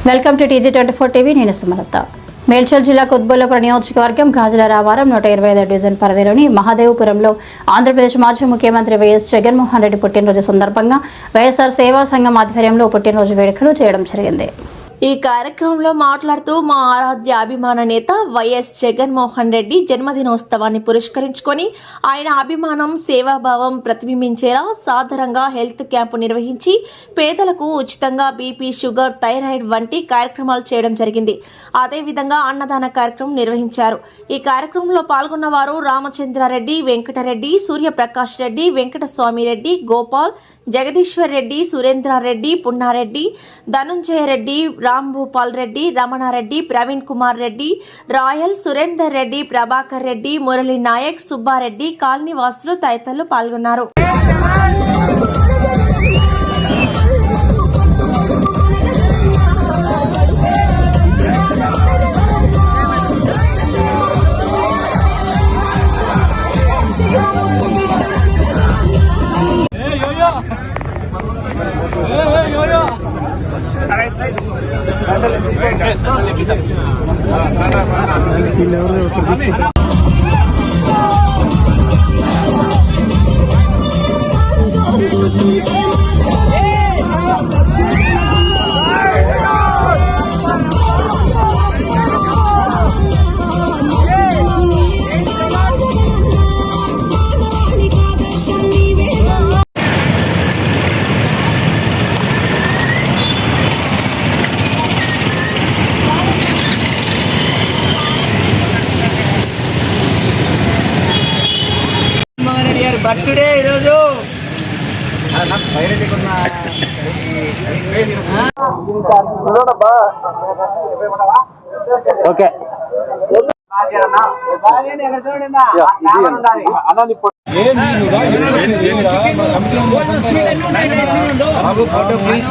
Welcome to TG24 TV. నేను సుమలత. మేడ్చల్ జిల్లా కొత్బుల్లాపూర్ నియోజకవర్గం గాజుల రామారం 125 డివిజన్ పరిధిలోని మహాదేవపురంలో ఆంధ్రప్రదేశ్ మాజీ ముఖ్యమంత్రి వైఎస్ జగన్మోహన్ రెడ్డి పుట్టినరోజు సందర్భంగా వైఎస్ఆర్ సేవా సంఘం ఆధ్వర్యంలో పుట్టినరోజు వేడుకలు చేయడం జరిగింది. ఈ కార్యక్రమంలో మాట్లాడుతూ మా ఆరాధ్య అభిమాన నేత వైఎస్ జగన్మోహన్ రెడ్డి జన్మదినోత్సవాన్ని పురస్కరించుకొని ఆయన అభిమానం సేవాభావం ప్రతిబింబించేలా సాధారణంగా హెల్త్ క్యాంపు నిర్వహించి పేదలకు ఉచితంగా బీపీ, షుగర్, థైరాయిడ్ వంటి కార్యక్రమాలు చేయడం జరిగింది. అదేవిధంగా అన్నదాన కార్యక్రమం నిర్వహించారు. ఈ కార్యక్రమంలో పాల్గొన్న వారు రామచంద్రారెడ్డి, వెంకటరెడ్డి, సూర్యప్రకాష్ రెడ్డి, వెంకటస్వామి రెడ్డి, గోపాల్, జగదీశ్వర్ రెడ్డి, సురేంద్రారెడ్డి, పున్నారెడ్డి, ధనుంజయ రెడ్డి, రాంభూపాల్ రెడ్డి, రమణారెడ్డి, ప్రవీణ్ కుమార్ రెడ్డి, రాయల్, సురేందర్ రెడ్డి, ప్రభాకర్ రెడ్డి, మురళీ నాయక్, సుబ్బారెడ్డి, కాలనీ వాసులు తదితరులు పాల్గొన్నారు. బర్త్డే ఈరోజు ఓకే ఫోటో ప్లీజ్.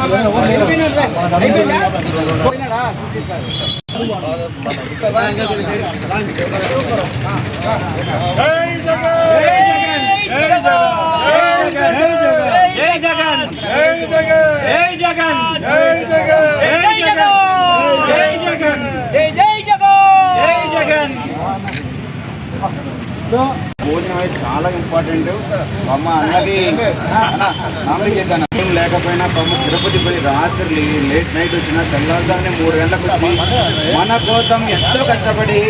భోజనం అయితే చాలా ఇంపార్టెంట్. అమ్మ అన్నది చేద్దాను లేకపోయినా తిరుపతి పోయి రాత్రి లేట్ నైట్ వచ్చిన తెల్లారుజామునే 3 గంటలకు వచ్చి మన కోసం ఎంతో కష్టపడి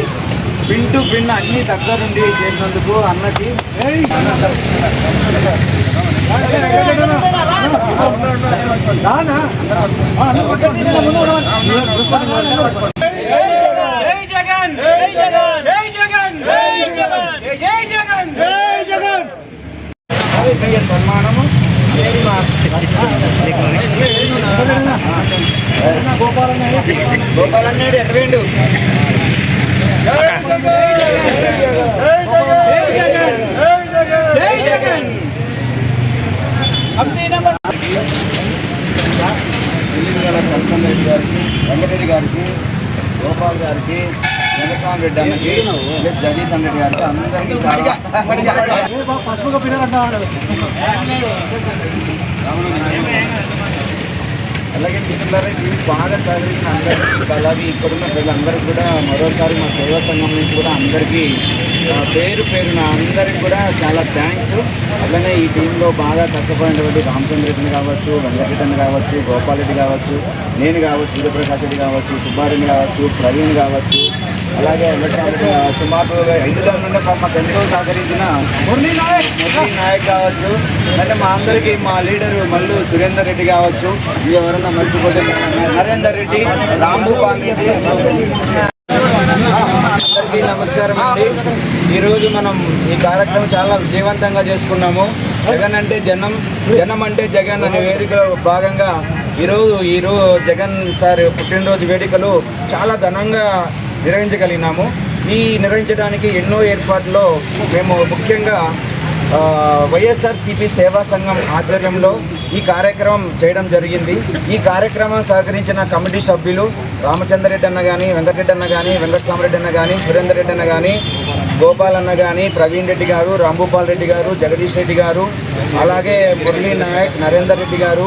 పిన్ టు పిన్ అన్ని దగ్గరుండి చేసినందుకు అన్నకి సన్మానము గోపాలన్నాడు ఎక్కడేండు రెడ్డి గారికి, వెంకటరెడ్డి గారికి, గోపాల్ గారికి, వెంకటస్వామి రెడ్డి అన్నకి, ప్లస్ జగదీష్ రెడ్డి గారికి అందరికీ అలాగే మిత్రులారా బాగా సహకరించిన అందరికీ, అలాగే ఇక్కడున్న ప్రజలందరికీ కూడా మరోసారి మా సేవా సంఘం నుంచి కూడా అందరికీ పేరు పేరున అందరికీ కూడా చాలా థ్యాంక్స్. అట్లనే ఈ టీంలో బాగా కష్టపడినటువంటి రామచంద్ర రెడ్డిని కావచ్చు, వెంకటరెడ్డి కావచ్చు, గోపాల్ రెడ్డి కావచ్చు, నేను కావచ్చు, సూర్యప్రకాష్ రెడ్డి కావచ్చు, సుబ్బారెడ్డి కావచ్చు, ప్రవీణ్ కావచ్చు, అలాగే సుమారు 5 గంటల నుండి మాకు ఎంతో సహకరించిన మురళీ నాయక్ కావచ్చు, అంటే మా అందరికీ మా లీడరు మల్లు సురేందర్ రెడ్డి కావచ్చు, ఎవరన్నా మర్చిపోతే నరేందర్ రెడ్డి, రాంభూపాల్ రెడ్డి, అందరికీ నమస్కారం అండి. ఈరోజు మనం ఈ కార్యక్రమం చాలా విజయవంతంగా చేసుకున్నాము. జగన్ అంటే జనం, జనం అంటే జగన్ అనే వేదికలో భాగంగా ఈరోజు జగన్ సార్ పుట్టినరోజు వేడుకలు చాలా ఘనంగా నిర్వహించగలిగినాము. ఈ నిర్వహించడానికి ఎన్నో ఏర్పాట్లు మేము ముఖ్యంగా వైఎస్ఆర్సీపీ సేవా సంఘం ఆధ్వర్యంలో ఈ కార్యక్రమం చేయడం జరిగింది. ఈ కార్యక్రమం సహకరించిన కమిటీ సభ్యులు రామచంద్రరెడ్డి అన్న కానీ, వెంకటరెడ్డి అన్న కానీ, వెంకటస్వామిరెడ్డి అన్న కానీ, సురేందర్ రెడ్డి అన్న కానీ, గోపాల్ అన్న కానీ, ప్రవీణ్ రెడ్డి గారు, రాంభూపాల్ రెడ్డి గారు, జగదీష్ రెడ్డి గారు, అలాగే మురళీ నాయక్, నరేందర్ రెడ్డి గారు,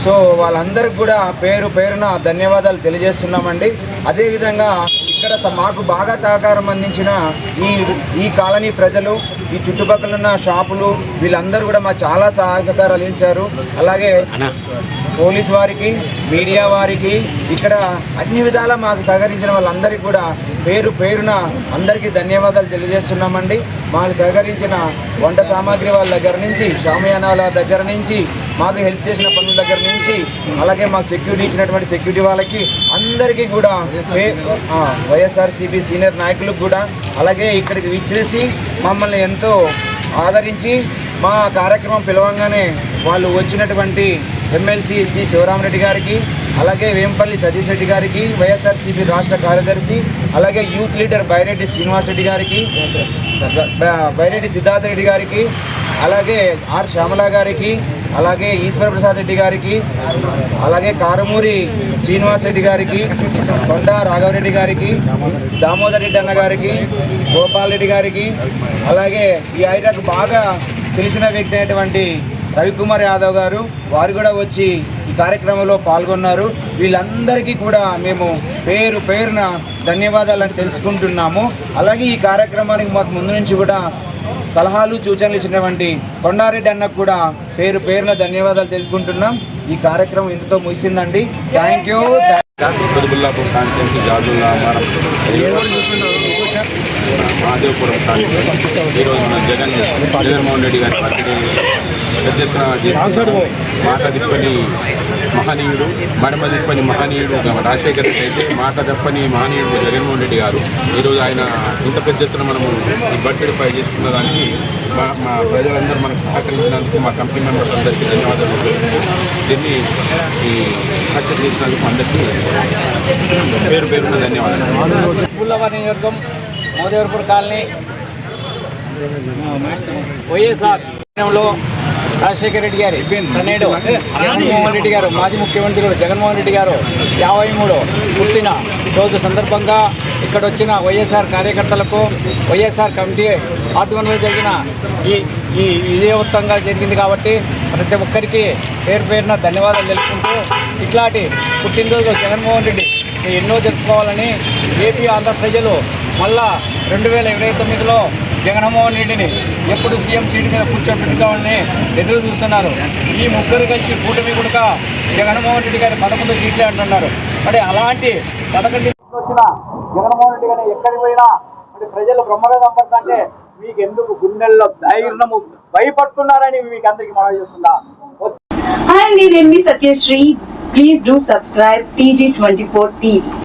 సో వాళ్ళందరికీ కూడా పేరు పేరున ధన్యవాదాలు తెలియజేస్తున్నామండి. అదేవిధంగా ఇక్కడ మాకు బాగా సహకారం అందించిన ఈ కాలనీ ప్రజలు, ఈ చుట్టుపక్కల ఉన్న షాపులు, వీళ్ళందరూ కూడా మాకు చాలా సహకారాలు ఇచ్చారు. అలాగే పోలీస్ వారికి, మీడియా వారికి, ఇక్కడ అన్ని విధాలా మాకు సహకరించిన వాళ్ళందరికీ కూడా పేరు పేరున అందరికీ ధన్యవాదాలు తెలియజేస్తున్నామండి. మాకు సహకరించిన వంట సామాగ్రి వాళ్ళ దగ్గర నుంచి, షామియానాల దగ్గర నుంచి, మాకు హెల్ప్ చేసిన పనుల దగ్గర నుంచి, అలాగే మాకు సెక్యూరిటీ ఇచ్చినటువంటి సెక్యూరిటీ వాళ్ళకి అందరికీ కూడా వైఎస్ఆర్సీపీ సీనియర్ నాయకులకు కూడా, అలాగే ఇక్కడికి విచ్చేసి మమ్మల్ని ఎంతో ఆదరించి మా కార్యక్రమం పిలవంగానే వాళ్ళు వచ్చినటువంటి ఎమ్మెల్సీ శ్రీ శివరామరెడ్డి గారికి, అలాగే వేంపల్లి సతీష్ రెడ్డి గారికి, వైఎస్ఆర్సీపీ రాష్ట్ర కార్యదర్శి, అలాగే యూత్ లీడర్ బైరెడ్డి శ్రీనివాస్ రెడ్డి గారికి, బైరెడ్డి సిద్ధార్థ రెడ్డి గారికి, అలాగే ఆర్ శ్యామల గారికి, అలాగే ఈశ్వర ప్రసాద్ రెడ్డి గారికి, అలాగే కారమూరి శ్రీనివాస్ రెడ్డి గారికి, కొండ రాఘవరెడ్డి గారికి, దామోదర్ రెడ్డి అన్న గారికి, గోపాల్ రెడ్డి గారికి, అలాగే ఈ ఐరాకు బాగా తెలిసిన వ్యక్తి అయినటువంటి రవికుమార్ యాదవ్ గారు, వారు కూడా వచ్చి ఈ కార్యక్రమంలో పాల్గొన్నారు. వీళ్ళందరికీ కూడా మేము పేరు పేరున ధన్యవాదాలని తెలుసుకుంటున్నాము. అలాగే ఈ కార్యక్రమానికి మాకు ముందు నుంచి కూడా సలహాలు సూచనలు ఇచ్చినటువంటి కొండారెడ్డి అన్నకు కూడా పేరు పేరున ధన్యవాదాలు తెలుసుకుంటున్నాం. ఈ కార్యక్రమం ఇంతతో ముగిసిందండి. Thank you. కుతుబుల్లాపూర్ కాన్స్టిట్యున్సీ జాజుల్లా మహాదేవపురం కాన్స్టిట్యున్సీ ఈరోజు మన జగన్మోహన్ రెడ్డి గారి బర్త్డే పెద్ద ఎత్తున మాట తిప్పని మహనీయుడు, మడమ తిప్పని మహనీయుడు రాజశేఖర్ రెడ్డి అయితే, మాట తప్పని మహనీయుడు జగన్మోహన్ రెడ్డి గారు. ఈరోజు ఆయన ఇంత పెద్ద ఎత్తున మనము ఈ బర్త్డే పై చేసుకున్న దానికి మా ప్రజలందరూ మనకు సహకరించినందుకు మా కంపెనీ మెంబర్స్ అందరికీ ధన్యవాదాలు తెలుపుతూ దీన్ని ఈ సక్సెస్ చేసినందుకు అందరికీ పేరు పేరున ధన్యవాదాలు. నియోజకవర్గం మోదేవరపూర్ కాలనీ వైఎస్ఆర్ రాజశేఖర రెడ్డి గారి తనయుడు జగన్మోహన్ రెడ్డి గారు, మాజీ ముఖ్యమంత్రి జగన్మోహన్ రెడ్డి గారు 53 పుట్టిన రోజు సందర్భంగా ఇక్కడ వచ్చిన వైఎస్ఆర్ కార్యకర్తలకు, వైఎస్ఆర్ కమిటీ ఆధ్వర్యంలో జరిగిన ఈ విజయవంతంగా జరిగింది కాబట్టి ప్రతి ఒక్కరికి పేరు పేరున ధన్యవాదాలు తెలుపుకుంటూ, ఇట్లాంటి పుట్టినరోజు జగన్మోహన్ రెడ్డి ఎన్నో జరుపుకోవాలని ఏపీ ఆంధ్ర ప్రజలు మళ్ళా 2029లో జగన్మోహన్ రెడ్డిని ఎప్పుడు సీఎం సీటు మీద కూర్చోబెట్టుకోవాలని ఎదురు చూస్తున్నారు. ఈ ముగ్గురు కలిసి కూటమి కూడా జగన్మోహన్ రెడ్డి గారి 11 సీట్లే అంటున్నారు. మరి అలాంటి 11 వచ్చిన జగన్మోహన్ రెడ్డి గారిని ఎక్కడికి పోయినా మరి ప్రజలు బ్రహ్మరథం పడుతుంటే మీకు ఎందుకు గుండెల్లో ధైర్యము భయపడుతున్నారని మీకు అందరికీ మనవి చేస్తున్నా. Hi, నేను మీ Satyasri. Please do subscribe TG24 TV.